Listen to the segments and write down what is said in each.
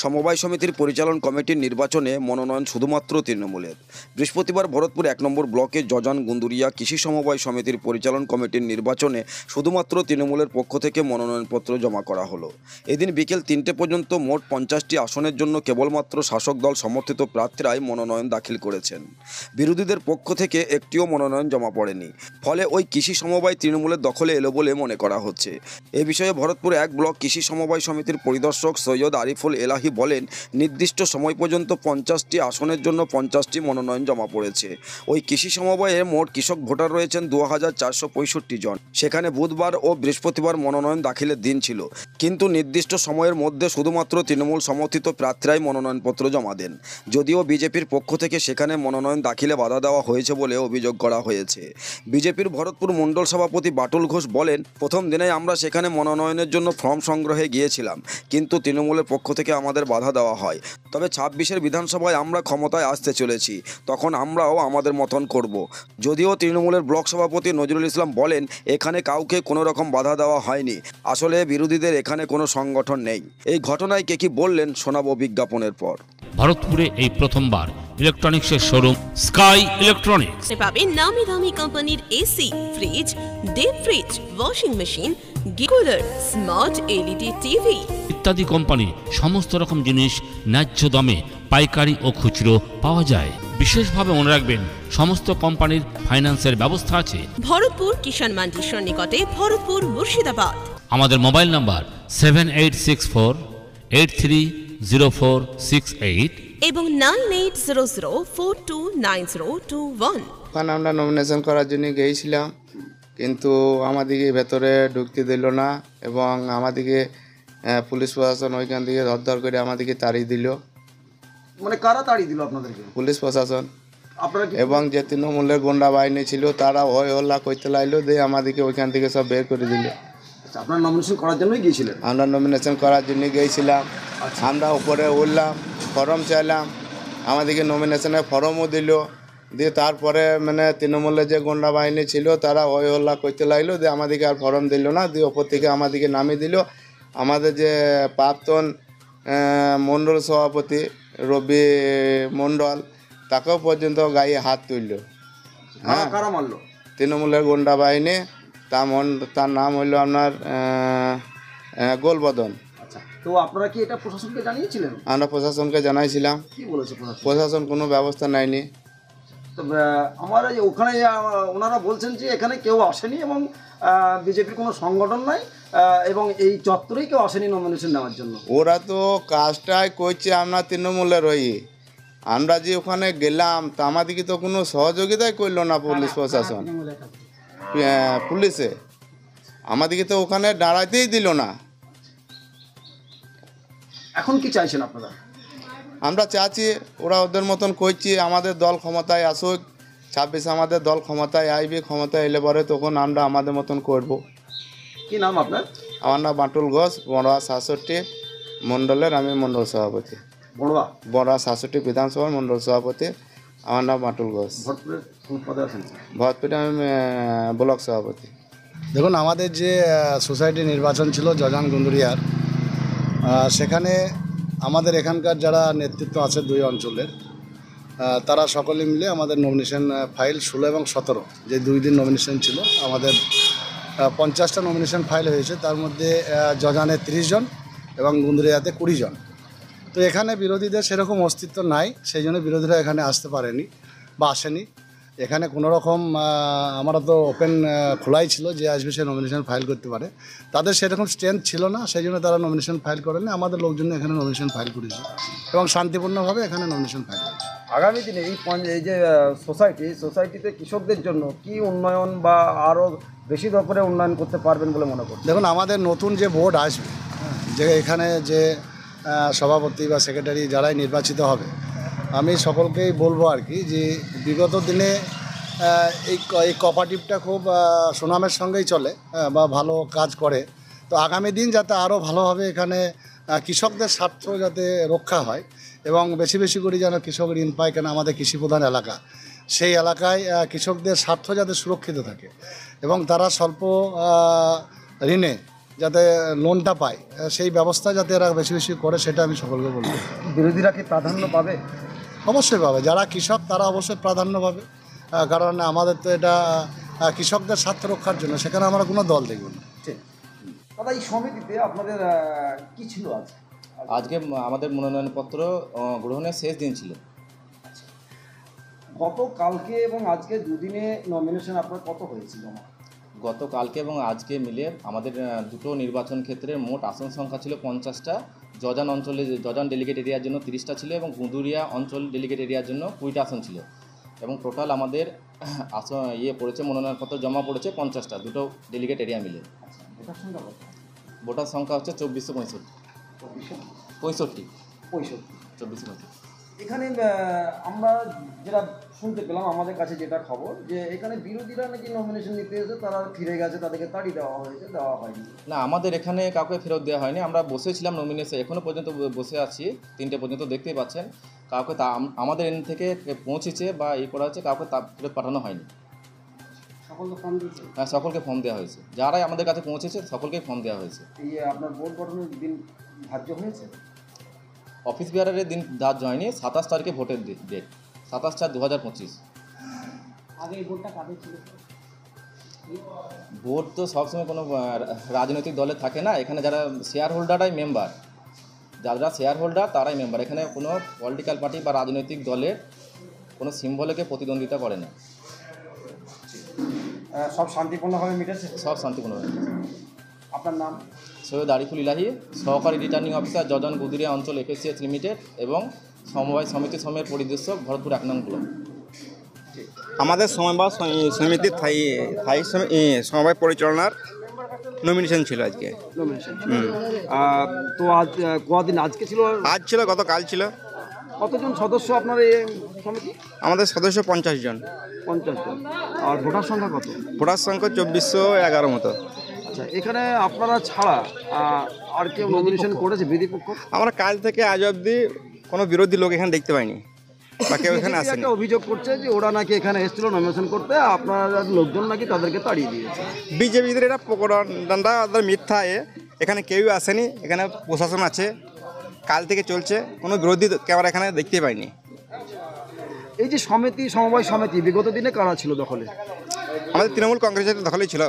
সমবায় সমিতির পরিচালন কমিটির নির্বাচনে মনোনয়ন শুধুমাত্র তৃণমূলের। বৃহস্পতিবার ভরতপুর 1 নম্বর ব্লকে জজান গুন্দুরিয়া কৃষি সমবায় সমিতির পরিচালন কমিটির নির্বাচনে শুধুমাত্র তৃণমূলের পক্ষ থেকে মনোনয়নপত্র জমা করা হলো। এদিন বিকেল 3টে পর্যন্ত মোট 50টি আসনের জন্য কেবলমাত্র শাসক দল সমর্থিত প্রার্থীরাই মনোনয়ন দাখিল করেছেন। বিরোধীদের পক্ষ থেকে একটিও মনোনয়ন জমা পড়েনি। ফলে ওই কৃষি সমবায় তৃণমূলের দখলে এলো বলে মনে করা হচ্ছে। এ বিষয়ে ভরতপুর 1 ব্লক কৃষি সমবায় সমিতির পরিদর্শক সৈয়দ আরিফুল এলাহি বলেন, নির্দিষ্ট সময় পর্যন্ত 50টি আসনের জন্য 50টি মনোনয়ন জমা পড়েছে। ওই কৃষি সমবায়ে মোট কৃষক ভোটার রয়েছেন 2465 জন। সেখানে বুধবার ও বৃহস্পতিবার মনোনয়ন দাখিলের দিন ছিল, কিন্তু নির্দিষ্ট সময়ের মধ্যে শুধুমাত্র তৃণমূল সমর্থিত প্রার্থীরাই মনোনয়নপত্র জমা দেন। যদিও বিজেপির পক্ষ থেকে সেখানে মনোনয়ন দাখিলে বাধা দেওয়া হয়েছে বলে অভিযোগ করা হয়েছে। বিজেপির ভরতপুর মণ্ডল সভাপতি বাটুল ঘোষ বলেন, প্রথম দিনেই আমরা সেখানে মনোনয়নের জন্য ফর্ম সংগ্রহে গিয়েছিলাম, কিন্তু তৃণমূলের পক্ষ থেকে আমাদের বাধা দেওয়া হয়। তবে 26-এর বিধানসভায় আমরা ক্ষমতায় আসতে চলেছি, তখন আমরাও আমাদের মতন করব। যদিও তৃণমূলের ব্লক সভাপতি নজরুল ইসলাম বলেন, এখানে কাউকে কোনো রকম বাধা দেওয়া হয়নি। আসলে বিরোধীদের এখানে কোনো সংগঠন নেই। এই ঘটনায় কে কি বললেন শোনাবো বিজ্ঞাপনের পর। ভারতপুরে এই প্রথমবার ইলেকট্রনিক্সের শোরুম স্কাই ইলেকট্রনিক্স পাবেন নামি দামি কোম্পানির AC, fridge, deep fridge, washing machine, cooler, smart LED TV ইত্যাদি কোম্পানি সমস্ত রকম জিনিস ন্যায্য দামে পাইকারি ও খুচরো পাওয়া যায়। বিশেষভাবে মনে রাখবেন, সমস্ত কোম্পানির ফাইন্যান্সের ব্যবস্থা আছে। ভরতপুর কিষাণ মান্ডির নিকটে, ভরতপুর, মুর্শিদাবাদ। আমাদের মোবাইল নাম্বার 7864830468 এবং 9800429021। ওখানে আমরা নমিনেশন করার জন্য গিয়েছিলাম, কিন্তু আমাদেরকে ভেতরে ঢুকতে দিল না এবং আমাদেরকে পুলিশ প্রশাসন ওইখান থেকে ধর করে আমাদেরকে তাড়িয়ে দিল। মানে কারা তাড়িয়ে দিল আপনাদেরকে? পুলিশ প্রশাসন। আপনারা এবং যে তৃণমূলের গুন্ডা বাহিনী ছিল তারা হই হল্লা করতে লাগলো, দিয়ে আমাদেরকে ওইখান থেকে সব বের করে দিল। আপনারা নমিনেশন করার জন্যই গিয়েছিলেন? আমরা নমিনেশন করার জন্য গিয়েছিলাম। আমরা উপরে উঠলাম, ফর্ম চাইলাম, আমাদেরকে নমিনেশনের ফর্মও দিল। দিয়ে তারপরে মানে তৃণমূলের যে গুন্ডা বাহিনী ছিল তারা হই হল্লা করতে লাগলো, দিয়ে আমাদেরকে আর ফর্ম দিল না। দিয়ে ওপর থেকে আমাদেরকে নামিয়ে দিল। আমাদের যে প্রাক্তন মণ্ডল সভাপতি রবি মণ্ডল, তাকেও পর্যন্ত গায়ে হাত তুলল। হ্যাঁ, কারা মারলো? তৃণমূলের গুন্ডা বাহিনী। তার নাম হইল আপনার গোলবদন। আচ্ছা, তো আপনারা কি এটা প্রশাসনকে জানিয়েছিলেন? আমরা প্রশাসনকে জানাইছিলাম। কি বলেছে প্রশাসন? প্রশাসন কোনো ব্যবস্থা নেয়নি। তো আমার ওখানে ওনারা বলছেন যে এখানে কেউ আসেনি এবং বিজেপির কোনো সংগঠন নাই এবং এই চত্বরেই কেউ আসেনি নমিনেশন নেওয়ার জন্য। ওরা তো কাজটাই করছে আমরা তৃণমূলের হই। আমরা যে ওখানে গেলাম তা আমাদেরকে তো কোনো সহযোগিতাই করলো না পুলিশ প্রশাসন। পুলিশে আমাদেরকে তো ওখানে দাঁড়াতেই দিল না। এখন কি চাইছেন আপনারা? আমরা চাচ্ছি ওরা ওদের মতন করছি, আমাদের দল ক্ষমতায় আসুক। 26 আমাদের দল ক্ষমতায় আসবে, ক্ষমতায় এলে পরে তখন আমরা আমাদের মতন করব। কি নাম আপনার? আমার নাম বাটুল ঘোষ, বড়া 66 মণ্ডলের আমি মণ্ডল সভাপতি। বড়া 66 বিধানসভার মণ্ডল সভাপতি। আমার নাম বাটুল ঘোষ। ভরতপুরে আমি ব্লক সভাপতি। দেখুন, আমাদের যে সোসাইটি নির্বাচন ছিল জজান গুন্দুরিয়ার, সেখানে আমাদের এখানকার যারা নেতৃত্ব আছে দুই অঞ্চলের, তারা সকলে মিলে আমাদের নমিনেশন ফাইল 16 এবং 17 যে 2 দিন নমিনেশন ছিল, আমাদের 50টা নমিনেশন ফাইল হয়েছে। তার মধ্যে জজানে 30 জন এবং গুন্দুরিয়াতে 20 জন। তো এখানে বিরোধীদের সেরকম অস্তিত্ব নাই, সেই জন্য বিরোধীরা এখানে আসতে পারেনি বা আসেনি। এখানে কোনো রকম আমরা তো ওপেন খোলাই ছিল, যে আসবে সে নমিনেশন ফাইল করতে পারে। তাদের সেরকম স্ট্রেংথ ছিল না, সেই জন্য তারা নমিনেশন ফাইল করেনি। আমাদের লোকজন এখানে নমিনেশন ফাইল করেছে এবং শান্তিপূর্ণভাবে এখানে নমিনেশন ফাইল করেছে। আগামী দিনে এই যে সোসাইটিতে কৃষকদের জন্য কি উন্নয়ন বা আরও বেশি দরকারে উন্নয়ন করতে পারবেন বলে মনে করছেন? দেখুন, আমাদের নতুন যে বোর্ড আসবে, যে এখানে যে সভাপতি বা সেক্রেটারি যারাই নির্বাচিত হবে, আমি সকলকেই বলবো আর কি, যে বিগত দিনে এই কোঅপারেটিভটা খুব সুনামের সঙ্গেই চলে বা ভালো কাজ করে। তো আগামী দিন যাতে আরও ভালোভাবে এখানে কৃষকদের স্বার্থ যাতে রক্ষা হয় এবং বেশি বেশি করে যেন কৃষক ঋণ পায়, কেন আমাদের কৃষিপ্রধান এলাকা, সেই এলাকায় কৃষকদের স্বার্থ যাতে সুরক্ষিত থাকে এবং তারা স্বল্প ঋণে যাতে লোনটা পায়, সেই ব্যবস্থা যাতে এরা বেশি বেশি করে, সেটা আমি সকলকে বলবো। বিরোধীরা কি প্রাধান্য পাবে? অবশ্যই পাবে, যারা কৃষক তারা অবশ্যই প্রাধান্য পাবে, কারণ আমাদের তো এটা কৃষকদের স্বার্থ রক্ষার জন্য, সেখানে আমরা কোনো দল দেখব না। ঠিক। দাদা, এই সমিতিতে আপনাদের কি ছিল আজ? আজকে আমাদের মনোনয়নপত্র গ্রহণের শেষ দিন ছিল। গতকালকে এবং আজকে দুদিনে নমিনেশন আপনার কত হয়েছিল? গতকালকে এবং আজকে মিলে আমাদের দুটো নির্বাচন ক্ষেত্রে মোট আসন সংখ্যা ছিল 50টা। জজান অঞ্চলে জজান ডেলিগেট এরিয়ার জন্য 30টা ছিল এবং গুঁদুরিয়া অঞ্চল ডেলিগেট এরিয়ার জন্য 20টা আসন ছিল এবং টোটাল আমাদের আসন পড়েছে, মনোনয়নপত্র জমা পড়েছে 50টা, দুটো ডেলিগেট এরিয়া মিলে। ভোটার সংখ্যা কত? ভোটার সংখ্যা হচ্ছে 2465। 2465। এখানে আমরা যেটা শুনতে পেলাম, আমাদের কাছে যেটা খবর, যে এখানে বিরোধীরা নাকি নমিনেশন নিতে এসে তারা ফিরে গেছে, তাদেরকে তাড়িয়ে দেওয়া হয়নি। না, আমাদের এখানে কাউকে ফেরত দেওয়া হয়নি। আমরা বসেছিলাম নমিনেশন, এখনও পর্যন্ত বসে আছি, 3টে পর্যন্ত দেখতেই পাচ্ছেন। কাউকে আমাদের এন থেকে পৌঁছেছে বা করা হচ্ছে, কাউকে ফেরত পাঠানো হয়নি। হ্যাঁ, সকলকে ফর্ম দেওয়া হয়েছে, যারাই আমাদের কাছে পৌঁছেছে সকলকেই ফর্ম দেওয়া হয়েছে। আপনার বোর্ড গঠনের দিন ধার্য হয়েছে? অফিস বিহারের দিন ধার্য হয়নি, 27 তারিখে ভোটের ডেট, 27/4/2025। আগে এই ভোটটা কাদের ছিল? ভোট তো সবসময় কোনো রাজনৈতিক দলে থাকে না, এখানে যারা শেয়ার হোল্ডাররাই মেম্বার, যারা শেয়ার হোল্ডার তারাই মেম্বার। এখানে কোনো পলিটিক্যাল পার্টি বা রাজনৈতিক দলের কোনো সিম্বলকে প্রতিদ্বন্দ্বিতা করে না। সব শান্তিপূর্ণভাবে মিটেছে? সব শান্তিপূর্ণভাবে। আপনার নাম? সৈয়দ আরিফুল ইলাহি, সহকারী রিটার্নিং অফিসার, জজান গুদুরিয়া অঞ্চল FSCS লিমিটেড এবং সমবায় সমিতি সময়ের পরিদর্শক, ভরতপুর 1 নং ব্লক। আমাদের সমিতির সমবায় পরিচালনার নমিনেশন ছিল আজকে। নমিনেশন তো আজ কদিন আজকে ছিল? আজ ছিল, গতকাল ছিল। কতজন সদস্য আপনার এই সমিতি? আমাদের সদস্য 50 জন। 50 জন। আর ভোটার সংখ্যা কত? ভোটার সংখ্যা 2411 মতো। আচ্ছা, এখানে আপনারা ছাড়া আর কেউ নমিনেশন করেছে বিরোধী পক্ষ? আমরা কাল থেকে আজ অবধি কোনো বিরোধী লোক এখানে দেখতে পাইনি বা কেউ এখানে আসেনি। একটা অভিযোগ করছে যে ওরা নাকি এখানে এসেছিল নমিনেশন করতে, আপনারা লোকজন নাকি তাদেরকে তাড়িয়ে দিয়েছে। বিজেপিদের এটা প্রকরণটা মিথ্যা। এখানে কেউই আসেনি, এখানে প্রশাসন আছে, কাল থেকে চলছে, কোনো বিরোধী ক্যামেরা এখানে দেখতে পাইনি। এই যে সমিতি, সমবায় সমিতি, বিগত দিনে কারা ছিল দখলে? আমাদের তৃণমূল কংগ্রেসের দখলেই ছিল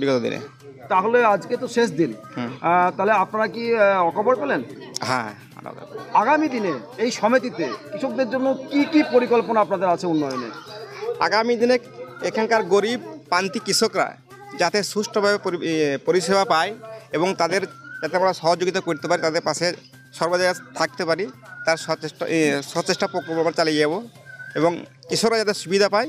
বিগত দিনে। তাহলে আজকে তো শেষ দিন, তাহলে আপনারা কি অখবর পেলেন? হ্যাঁ, আগামী দিনে এই সমিতিতে কৃষকদের জন্য কি কি পরিকল্পনা আপনাদের আছে উন্নয়নে? আগামী দিনে এখানকার গরিব প্রান্তিক কৃষকরা যাতে সুষ্ঠুভাবে পরিষেবা পায় এবং তাদের যাতে আমরা সহযোগিতা করতে পারি, তাদের পাশে সর্বজায়গায় থাকতে পারি, তার সচেষ্টা প্রকল্প আমরা চালিয়ে যাব এবং কৃষকরা যাতে সুবিধা পায়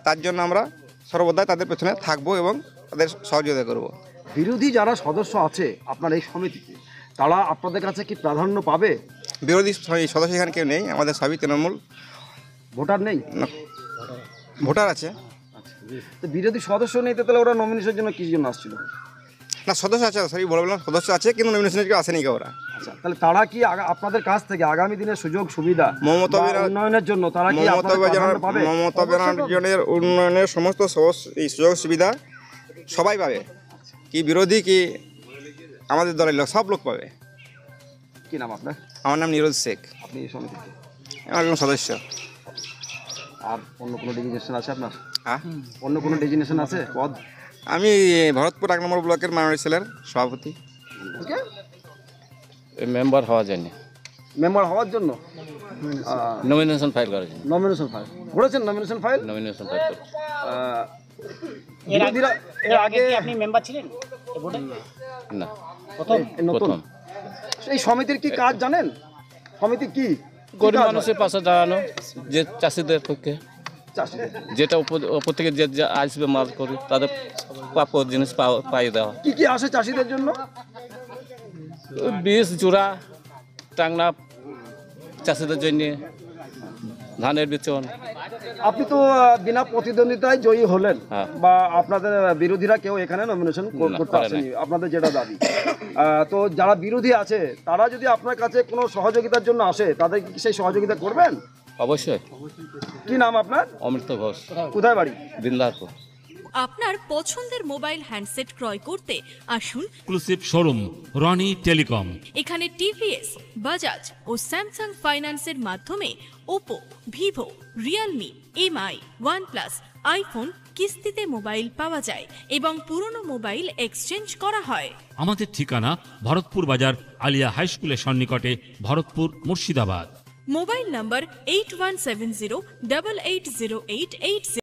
তার জন্য আমরা সর্বদাই তাদের পেছনে থাকবো এবং তাদের সহযোগিতা করব। বিরোধী যারা সদস্য আছে আপনার এই সমিতিতে, তারা আপনাদের কাছে কি প্রাধান্য পাবে? বিরোধী সদস্য এখানে কেউ নেই, আমাদের সবই তৃণমূল। ভোটার নেই? ভোটার আছে। তো বিরোধী সদস্য নেই, তো তাহলে ওরা নমিনেশনের জন্য কি জন্য আসছিল? না, সদস্য আছে, সরি বললাম, সদস্য আছে কিন্তু নমিনেশনের কেউ আসেনি কেউ ওরা। আচ্ছা, তাহলে তারা কি আপনাদের কাছ থেকে আগামী দিনের সুযোগ সুবিধা উন্নয়নের জন্য তারা কি মমতা ব্যানার্জির উন্নয়নের সমস্ত সুযোগ সুবিধা সবাই পাবে, কি বিরোধী কি আমাদের দলের লোক, সব লোক পাবে। কি নাম আপনার? আমার নাম নিরোজ শেখ। আপনি এই সমিতিতে? আমার একজন সদস্য। আর অন্য কোনো ডেজিগনেশন আছে আপনার? হ্যাঁ, অন্য কোনো ডেজিগনেশন আছে, পদ? আমি ভরতপুর 1 নম্বর ব্লকের মাইনরিটি সেলের সভাপতি। মেম্বার হওয়ার জন্য, মেম্বার হওয়ার জন্য নমিনেশন ফাইল করার জন্য। নমিনেশন ফাইল করেছেন? নমিনেশন ফাইল করেছি। বিরোধীরা এর আগে আপনি মেম্বার ছিলেন? না, নতুন। এই সমিতির কি কাজ জানেন? সমিতি কি? গরিব মানুষের পাশে দাঁড়ানো, যে চাষিদের পক্ষে, যেটা উপর থেকে যে আসবে মাল করে তাদের প্রাপ্য জিনিস পাই দেওয়া। কি কি আসে চাষিদের জন্য? বীজ, জোড়া, টাংনা, চাষিদের জন্য ধানের বিচন। আপনি তো বিনা প্রতিদ্বন্দ্বিতায় জয়ী হলেন, বা আপনাদের বিরোধীরা কেউ এখানে নমিনেশন করতে আসেনি, আপনাদের যেটা দাবি। তো যারা বিরোধী আছে তারা যদি আপনার কাছে কোনো সহযোগিতার জন্য আসে, তাদের কি সেই সহযোগিতা করবেন? অবশ্যই। কি নাম আপনার? অমৃত ঘোষ। কোথায় বাড়ি? দিনদারপুর। আপনার পছন্দের মোবাইল হ্যান্ডসেট ক্রয় করতে আসুন এক্সক্লুসিভ শোরুম রনি টেলিকম। এখানে টিভিএস, বাজাজ ও স্যামসাং ফাইন্যান্সের মাধ্যমে Oppo, Vivo, Realme, MI, OnePlus, iPhone কিস্তিতে মোবাইল পাওয়া যায় এবং পুরনো মোবাইল এক্সচেঞ্জ করা হয়। আমাদের ঠিকানা ভরতপুর বাজার আলিয়া হাই স্কুলের সন্নিকটে, ভরতপুর, মুর্শিদাবাদ। মোবাইল নম্বর 8170880880।